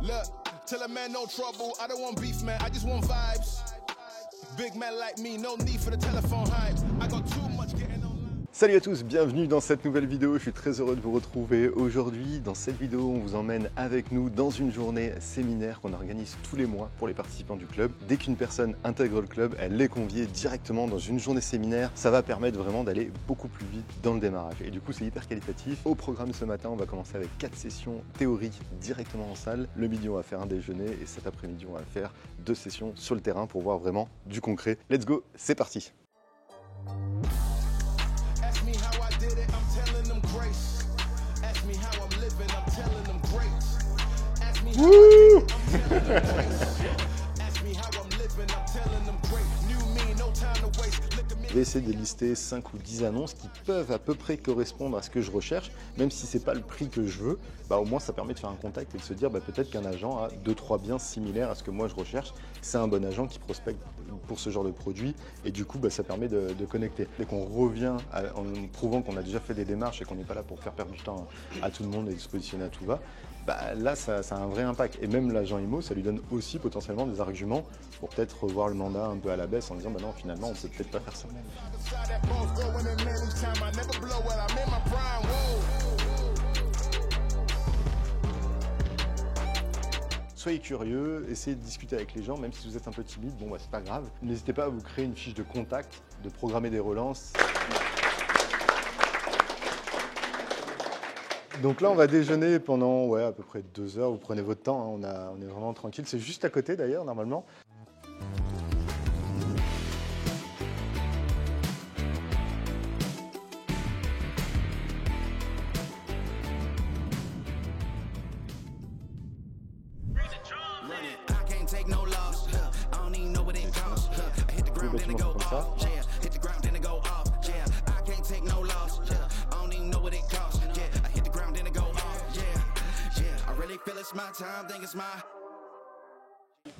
Look, tell a man no trouble, I don't want beef, man, I just want vibes. Big man like me, no need for the telephone hype. I got too much getting online. Salut à tous, bienvenue dans cette nouvelle vidéo. Je suis très heureux de vous retrouver aujourd'hui. Dans cette vidéo, on vous emmène avec nous dans une journée séminaire qu'on organise tous les mois pour les participants du club. Dès qu'une personne intègre le club, elle est conviée directement dans une journée séminaire. Ça va permettre vraiment d'aller beaucoup plus vite dans le démarrage. Et du coup, c'est hyper qualitatif. Au programme ce matin, on va commencer avec 4 sessions théoriques directement en salle. Le midi, on va faire un déjeuner et cet après-midi, on va faire 2 sessions sur le terrain pour voir vraiment du concret. Let's go, c'est parti! Ask me how I did it, I'm telling them grace. Ask me how I'm living, I'm telling them grace. Ask me how I did it, I'm telling them grace. Ask me how I'm living, I'm telling them grace. New me, no time to waste. Look at me. Je vais essayer de lister 5 ou 10 annonces qui peuvent à peu près correspondre à ce que je recherche, même si c'est pas le prix que je veux, au moins ça permet de faire un contact et de se dire peut-être qu'un agent a 2-3 biens similaires à ce que moi je recherche. C'est un bon agent qui prospecte pour ce genre de produit et du coup ça permet de connecter. Dès qu'on revient en prouvant qu'on a déjà fait des démarches et qu'on n'est pas là pour faire perdre du temps à tout le monde et de se positionner à tout va, là ça a un vrai impact. Et même l'agent IMO, ça lui donne aussi potentiellement des arguments pour peut-être revoir le mandat un peu à la baisse en disant non, finalement on peut peut-être pas faire ça. Soyez curieux, essayez de discuter avec les gens, même si vous êtes un peu timide, c'est pas grave. N'hésitez pas à vous créer une fiche de contact, de programmer des relances. Donc là, on va déjeuner pendant à peu près 2 heures. Vous prenez votre temps, hein, on est vraiment tranquille. C'est juste à côté d'ailleurs, normalement.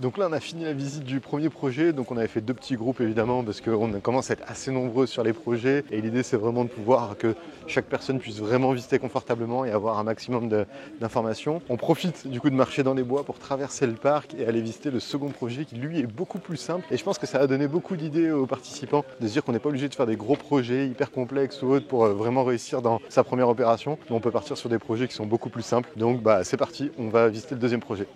Donc là, on a fini la visite du premier projet, donc on avait fait 2 petits groupes évidemment parce qu'on commence à être assez nombreux sur les projets et l'idée c'est vraiment de pouvoir que chaque personne puisse vraiment visiter confortablement et avoir un maximum d'informations. On profite du coup de marcher dans les bois pour traverser le parc et aller visiter le second projet qui lui est beaucoup plus simple et je pense que ça a donné beaucoup d'idées aux participants de se dire qu'on n'est pas obligé de faire des gros projets hyper complexes ou autres pour vraiment réussir dans sa première opération, mais on peut partir sur des projets qui sont beaucoup plus simples. Donc c'est parti, on va visiter le deuxième projet.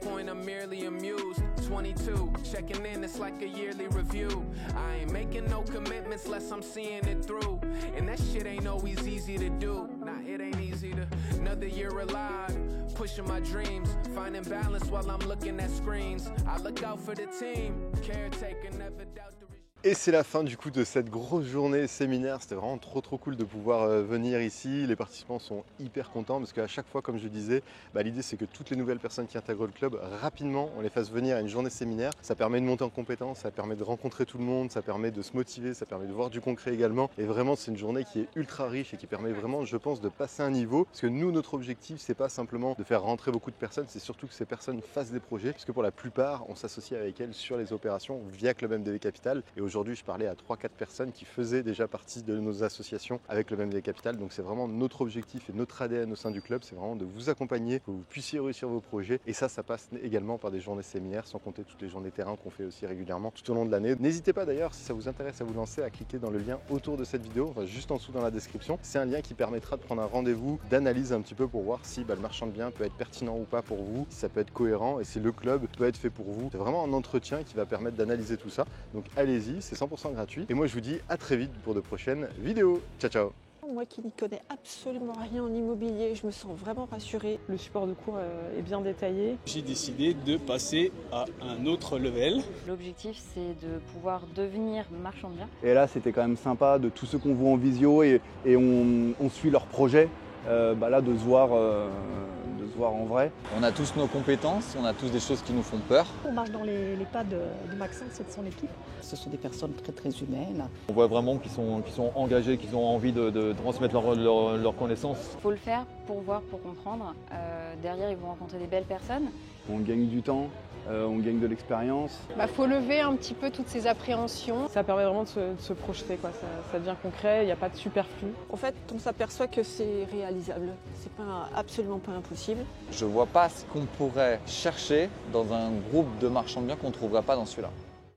Point I'm merely amused. 22, checking in, it's like a yearly review. I ain't making no commitments unless I'm seeing it through. And that shit ain't always easy to do. Nah, it ain't easy to. Another year alive, pushing my dreams, finding balance while I'm looking at screens. I look out for the team, caretaker, never doubt the. Et c'est la fin du coup de cette grosse journée séminaire, c'était vraiment trop cool de pouvoir venir ici. Les participants sont hyper contents parce qu'à chaque fois, comme je disais, l'idée c'est que toutes les nouvelles personnes qui intègrent le club, rapidement on les fasse venir à une journée séminaire. Ça permet de monter en compétence, ça permet de rencontrer tout le monde, ça permet de se motiver, ça permet de voir du concret également. Et vraiment c'est une journée qui est ultra riche et qui permet vraiment, je pense, de passer un niveau. Parce que nous, notre objectif, c'est pas simplement de faire rentrer beaucoup de personnes, c'est surtout que ces personnes fassent des projets. Parce que pour la plupart, on s'associe avec elles sur les opérations via Club MDV Capital. Et aujourd'hui, je parlais à 3-4 personnes qui faisaient déjà partie de nos associations avec le MDV Capital. Donc c'est vraiment notre objectif et notre ADN au sein du club, c'est vraiment de vous accompagner, que vous puissiez réussir vos projets. Et ça passe également par des journées séminaires, sans compter toutes les journées terrain qu'on fait aussi régulièrement tout au long de l'année. N'hésitez pas d'ailleurs, si ça vous intéresse à vous lancer, à cliquer dans le lien autour de cette vidéo, juste en dessous dans la description. C'est un lien qui permettra de prendre un rendez-vous, d'analyse un petit peu pour voir si le marchand de biens peut être pertinent ou pas pour vous, si ça peut être cohérent et si le club peut être fait pour vous. C'est vraiment un entretien qui va permettre d'analyser tout ça. Donc allez-y, c'est 100% gratuit. Et moi je vous dis à très vite pour de prochaines vidéos. Ciao ciao. Moi qui n'y connais absolument rien en immobilier, je me sens vraiment rassurée. Le support de cours est bien détaillé. J'ai décidé de passer à un autre level. L'objectif, c'est de pouvoir devenir marchand de biens. Et là, c'était quand même sympa de tous ceux qu'on voit en visio et on suit leurs projets. Là, de se voir en vrai. On a tous nos compétences, on a tous des choses qui nous font peur. On marche dans les pas de Maxence et de son équipe. Ce sont des personnes très humaines. On voit vraiment qu'ils sont engagés, qu'ils ont envie de transmettre leurs connaissances. Il faut le faire pour voir, pour comprendre. Derrière, ils vont rencontrer des belles personnes. On gagne du temps, on gagne de l'expérience. Faut lever un petit peu toutes ces appréhensions. Ça permet vraiment de se projeter, quoi. Ça devient concret, il n'y a pas de superflu. En fait, on s'aperçoit que c'est réalisable. C'est absolument pas impossible. Je vois pas ce qu'on pourrait chercher dans un groupe de marchands de biens qu'on ne trouverait pas dans celui-là.